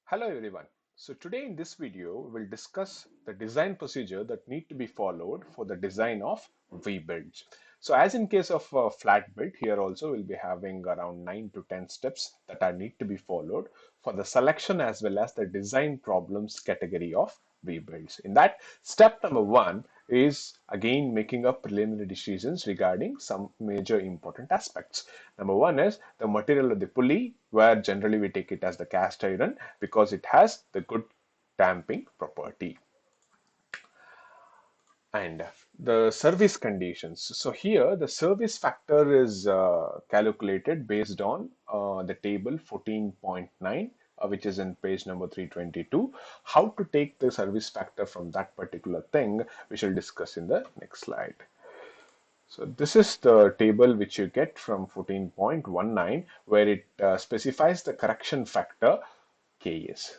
Hello everyone. So today in this video, we'll discuss the design procedure that need to be followed for the design of V-builds. So as in case of a flat build, here also we'll be having around 9 to 10 steps that are need to be followed for the selection as well as the design problems category of V-builds. In that, step number one is again making up preliminary decisions regarding some major important aspects. Number one is the material of the pulley, where generally we take it as the cast iron because it has the good damping property. And the service conditions. So here the service factor is calculated based on the table 14.9, which is in page number 322. How to take the service factor from that particular thing, we shall discuss in the next slide. So this is the table which you get from 14.19, where it specifies the correction factor Ks.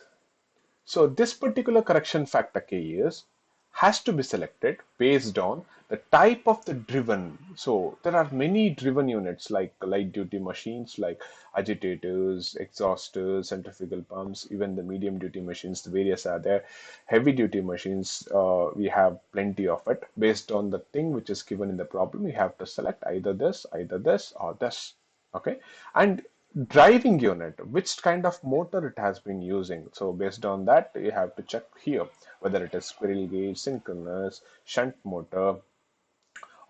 So this particular correction factor Ks has to be selected based on the type of the driven. So there are many driven units like light duty machines like agitators, exhausters, centrifugal pumps, even the medium duty machines, the various are there. Heavy duty machines, we have plenty of it. Based on the thing which is given in the problem, we have to select either this, or this. Okay. And driving unit, which kind of motor it has been using. So based on that, you have to check here whether it is squirrel cage, synchronous, shunt motor,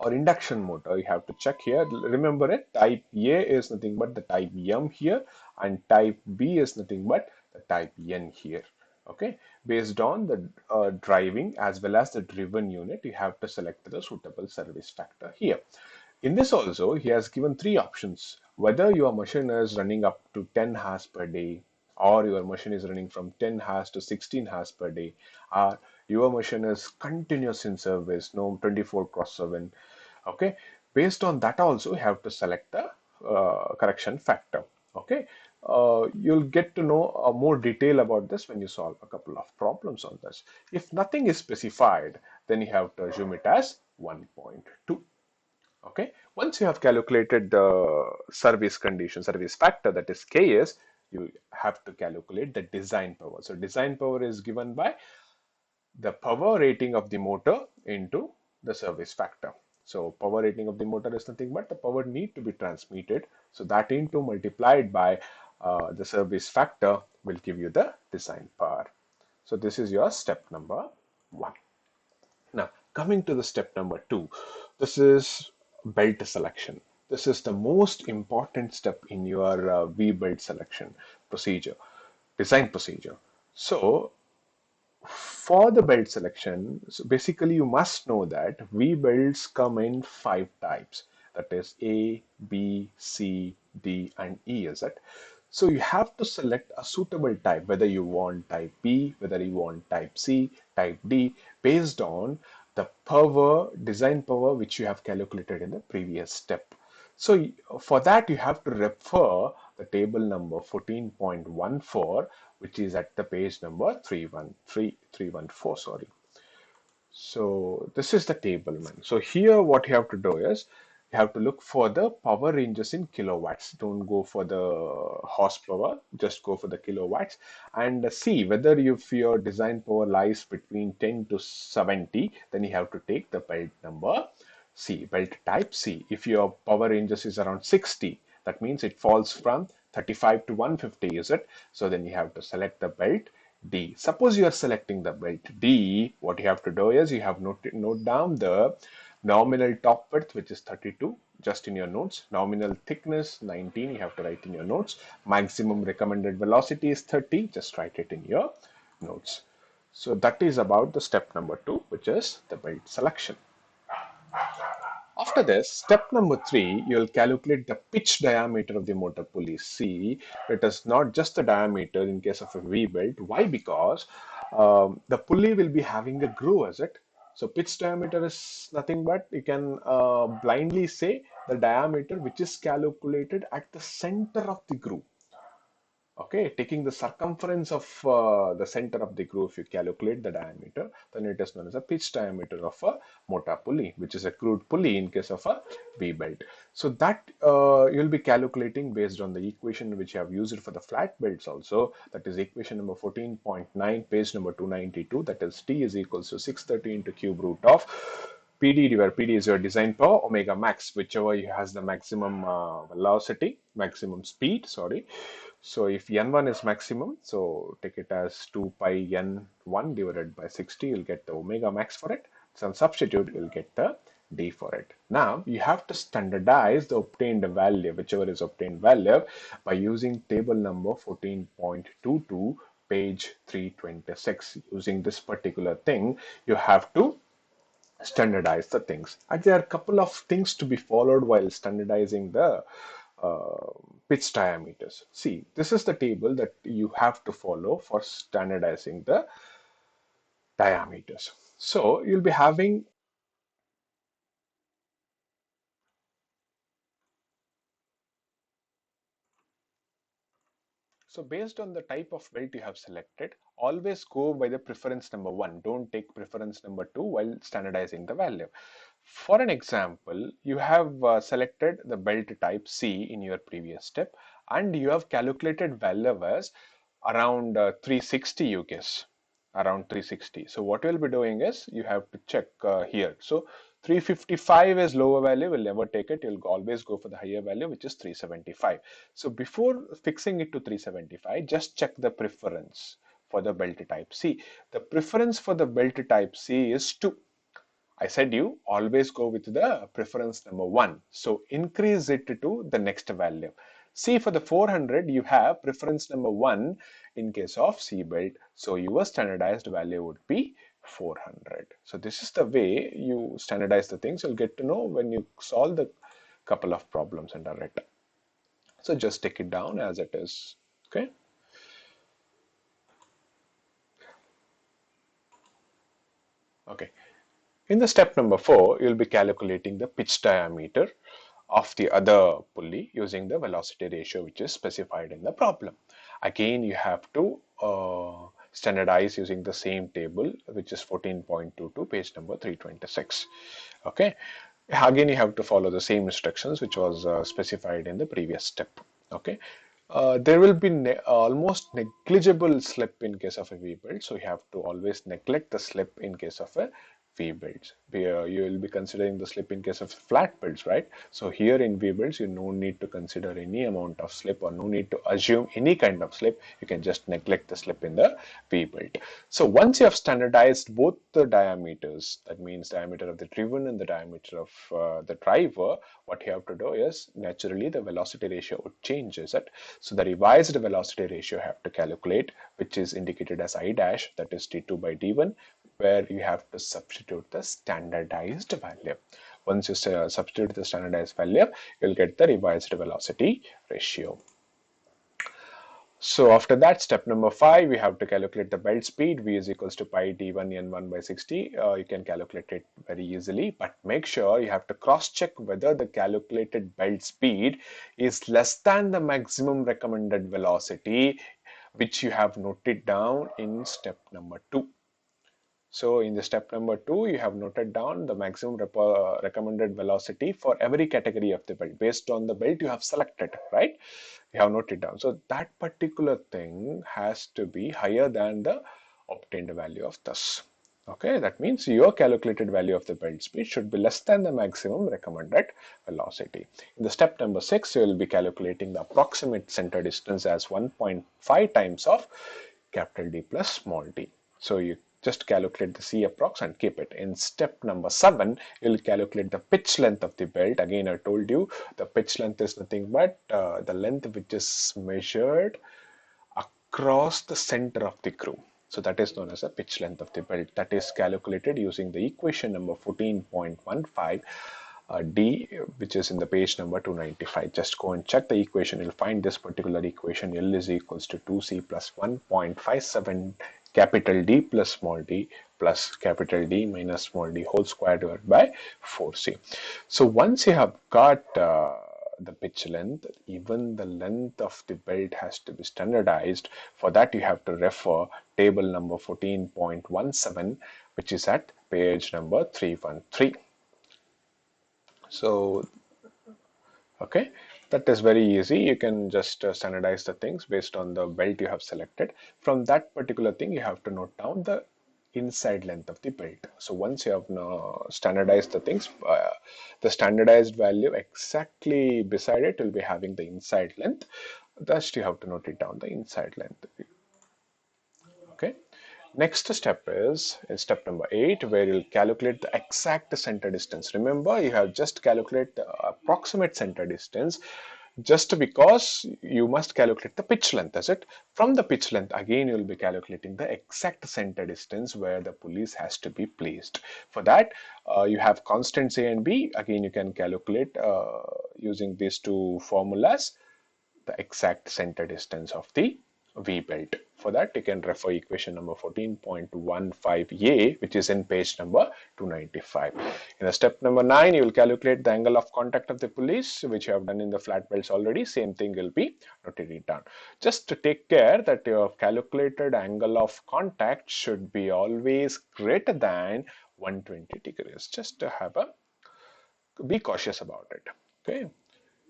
or induction motor. You have to check here. Remember it, type A is nothing but the type M here, and type B is nothing but the type N here. Okay, based on the driving as well as the driven unit, you have to select the suitable service factor here. In this also, he has given three options: whether your machine is running up to 10 hours per day, or your machine is running from 10 hours to 16 hours per day, or your machine is continuous in service, no 24 cross 7. Okay, based on that also, you have to select the correction factor. Okay, you'll get to know more detail about this when you solve a couple of problems on this. If nothing is specified, then you have to assume it as 1.2. Okay, once you have calculated the service condition, service factor, that is Ks, you have to calculate the design power. So design power is given by the power rating of the motor into the service factor. So power rating of the motor is nothing but the power need to be transmitted. So that into multiplied by the service factor will give you the design power. So this is your step number one. Now, coming to the step number two, this is belt selection. This is the most important step in your V-belt selection procedure, design procedure. So, for the belt selection, so basically you must know that V-belts come in five types. That is A, B, C, D, and E, is it? So you have to select a suitable type, whether you want type B, whether you want type C, type D, based on the power, design power, which you have calculated in the previous step. So for that, you have to refer the table number 14.14, which is at the page number 314, sorry. So this is the table, man. So here what you have to do is you have to look for the power ranges in kilowatts. Don't go for the horsepower, just go for the kilowatts and see whether if your design power lies between 10 to 70, then you have to take the belt number C, belt type C. If your power ranges is around 60, that means it falls from 35 to 150, is it? So then you have to select the belt D. Suppose you are selecting the belt D, what you have to do is you have note down the nominal top width, which is 32, just in your notes. Nominal thickness 19, you have to write in your notes. Maximum recommended velocity is 30, just write it in your notes. So that is about the step number two, which is the belt selection. After this, step number three, you'll calculate the pitch diameter of the motor pulley. See, it is not just the diameter in case of a V-belt. Why? Because the pulley will be having a groove, is it? So pitch diameter is nothing but you can blindly say the diameter which is calculated at the center of the groove. Okay, taking the circumference of the center of the groove, if you calculate the diameter, then it is known as a pitch diameter of a motor pulley, which is a crude pulley in case of a V belt. So that you'll be calculating based on the equation which you have used for the flat belts also. That is equation number 14.9, page number 292. That is T is equals to 630 into cube root of PD, where PD is your design power, omega max, whichever has the maximum velocity, maximum speed, sorry. So if N1 is maximum, so take it as 2 pi N1 divided by 60, you'll get the omega max for it. So substitute, you'll get the D for it. Now you have to standardize the obtained value, whichever is obtained value, by using table number 14.22, page 326. Using this particular thing, you have to standardize the things. And there are a couple of things to be followed while standardizing the uh, pitch diameters. See, this is the table that you have to follow for standardizing the diameters. So you'll be having, so based on the type of belt you have selected, always go by the preference number one. Don't take preference number two while standardizing the value. For an example, you have selected the belt type C in your previous step and you have calculated value as around 360, you guess, around 360. So what you'll be doing is you have to check here. So 355 is lower value, will never take it. You'll always go for the higher value, which is 375. So before fixing it to 375, just check the preference for the belt type C. The preference for the belt type C is 2. I said you always go with the preference number 1. So increase it to the next value. See, for the 400, you have preference number 1 in case of C belt. So your standardized value would be 400. So this is the way you standardize the things. You'll get to know when you solve the couple of problems under it. So just take it down as it is. Okay. Okay. In the step number 4, you'll be calculating the pitch diameter of the other pulley using the velocity ratio which is specified in the problem. Again, you have to standardize using the same table, which is 14.22, page number 326. Okay. Again, you have to follow the same instructions which was specified in the previous step. Okay. There will be almost negligible slip in case of a V build, so you have to always neglect the slip in case of a V builds. You will be considering the slip in case of flat builds, right? So here in V builds, you no need to consider any amount of slip or no need to assume any kind of slip. You can just neglect the slip in the V build. So once you have standardized both the diameters, that means diameter of the driven and the diameter of the driver, what you have to do is naturally the velocity ratio would change, is it? So the revised velocity ratio you have to calculate, which is indicated as I dash, that is d2 by d1, where you have to substitute the standardized value. Once you substitute the standardized value, you'll get the revised velocity ratio. So after that, step number 5, we have to calculate the belt speed. V is equals to pi d1 n1 by 60. You can calculate it very easily, but make sure you have to cross check whether the calculated belt speed is less than the maximum recommended velocity, which you have noted down in step number 2. So in the step number 2, you have noted down the maximum recommended velocity for every category of the belt based on the belt you have selected, right? You have noted down. So that particular thing has to be higher than the obtained value of this. Okay, that means your calculated value of the belt speed should be less than the maximum recommended velocity. In the step number 6, you will be calculating the approximate center distance as 1.5 times of capital D plus small d. So you just calculate the C approx and keep it. In step number 7, you'll calculate the pitch length of the belt. Again, I told you the pitch length is nothing but the length which is measured across the center of the groove. So that is known as the pitch length of the belt. That is calculated using the equation number 14.15 D, which is in the page number 295. Just go and check the equation. You'll find this particular equation. L is equals to 2C plus 1.57 capital D plus small d plus capital D minus small d whole square divided by 4C. So once you have got the pitch length, even the length of the belt has to be standardized. For that, you have to refer table number 14.17, which is at page number 313. So, okay, that is very easy. You can just standardize the things based on the belt you have selected. From that particular thing, you have to note down the inside length of the belt. So once you have now standardized the things, the standardized value exactly beside it will be having the inside length. Thus, you have to note it down, the inside length. Okay. Next step is step number 8, where you'll calculate the exact center distance. Remember, you have just calculate the approximate center distance just because you must calculate the pitch length, is it? From the pitch length, again, you'll be calculating the exact center distance where the police has to be placed. For that, you have constants A and B. Again, you can calculate using these two formulas the exact center distance of the V belt. For that, you can refer equation number 14.15a, which is in page number 295. In the step number 9, you will calculate the angle of contact of the police, which you have done in the flat belts already. Same thing will be noted down. Just to take care that your calculated angle of contact should be always greater than 120 degrees. Just to have a be cautious about it. Okay.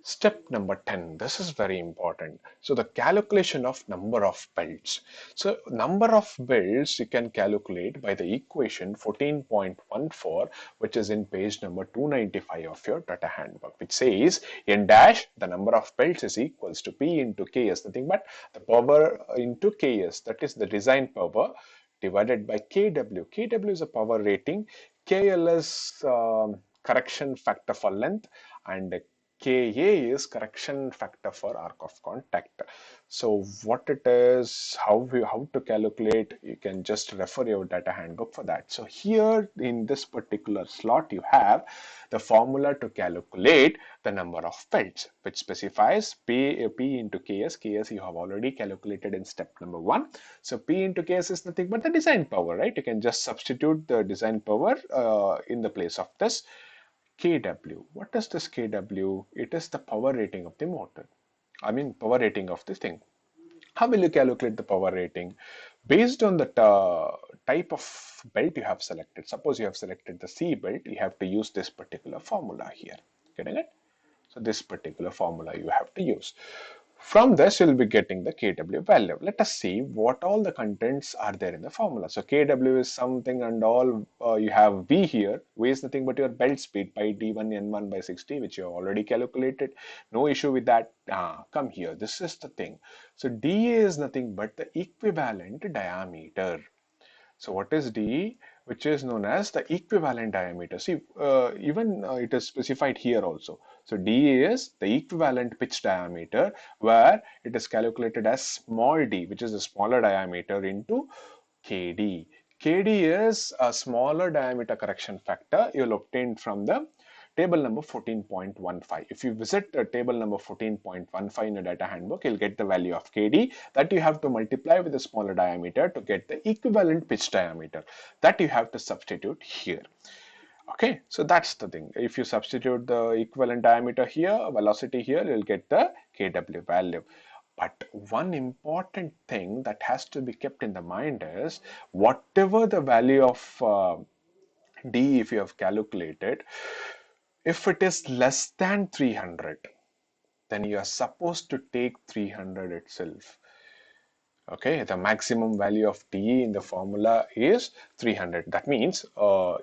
Step number 10, this is very important. So the calculation of number of belts. So number of belts you can calculate by the equation 14.14, which is in page number 295 of your data handbook, which says n dash, the number of belts is equals to P into Ks, nothing but the power into Ks, that is the design power, divided by Kw. Kw is a power rating, Kl is correction factor for length, and Ka is correction factor for arc of contact. So what it is, how to calculate, you can just refer your data handbook for that. So here in this particular slot, you have the formula to calculate the number of belts, which specifies P into Ks. Ks you have already calculated in step number 1. So P into Ks is nothing but the design power, right? You can just substitute the design power in the place of this. Kw. What is this Kw? It is the power rating of the motor. I mean, power rating of this thing. How will you calculate the power rating? Based on the type of belt you have selected. Suppose you have selected the C belt, you have to use this particular formula here. Getting it? So this particular formula you have to use. From this, you'll be getting the Kw value. Let us see what all the contents are there in the formula. So Kw is something and all. You have V here. V is nothing but your belt speed by D1 N1 by 60, which you have already calculated. No issue with that. Come here. This is the thing. So dA is nothing but the equivalent diameter. So what is dE? Which is known as the equivalent diameter. See, even it is specified here also. So dE is the equivalent pitch diameter, where it is calculated as small d, which is the smaller diameter, into Kd. Kd is a smaller diameter correction factor you'll obtain from the table number 14.15. If you visit table number 14.15 in your data handbook, you'll get the value of Kd that you have to multiply with the smaller diameter to get the equivalent pitch diameter that you have to substitute here. Okay, so that's the thing. If you substitute the equivalent diameter here, velocity here, you'll get the Kw value. But one important thing that has to be kept in the mind is whatever the value of d if you have calculated, if it is less than 300, then you are supposed to take 300 itself. Okay, the maximum value of dE in the formula is 300. That means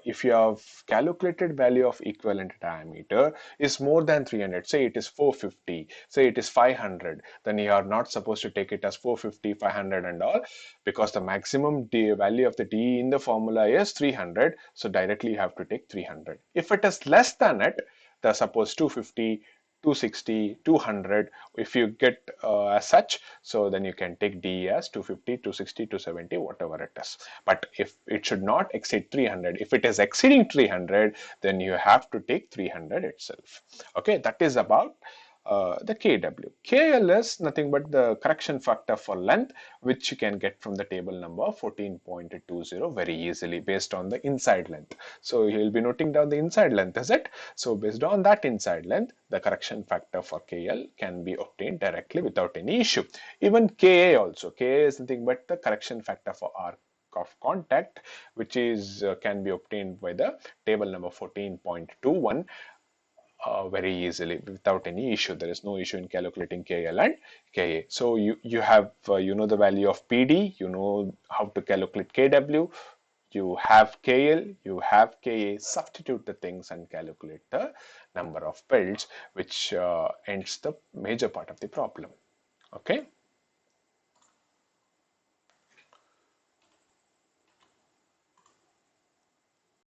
if you have calculated value of equivalent diameter is more than 300, say it is 450, say it is 500, then you are not supposed to take it as 450, 500 and all, because the maximum value of the dE in the formula is 300. So directly you have to take 300. If it is less than it, the suppose 250, 260, 200, if you get as such, so then you can take dE as 250, 260, 270, whatever it is. But if it should not exceed 300, if it is exceeding 300, then you have to take 300 itself. Okay, that is about the KW. KL is nothing but the correction factor for length, which you can get from the table number 14.20 very easily based on the inside length. So you'll be noting down the inside length, is it? So based on that inside length, the correction factor for KL can be obtained directly without any issue. Even KA also. KA is nothing but the correction factor for arc of contact, which is can be obtained by the table number 14.21 very easily without any issue. There is no issue in calculating KL and KA. So you have you know the value of PD, you know how to calculate KW, you have KL, you have KA. Substitute the things and calculate the number of builds, which ends the major part of the problem. Okay.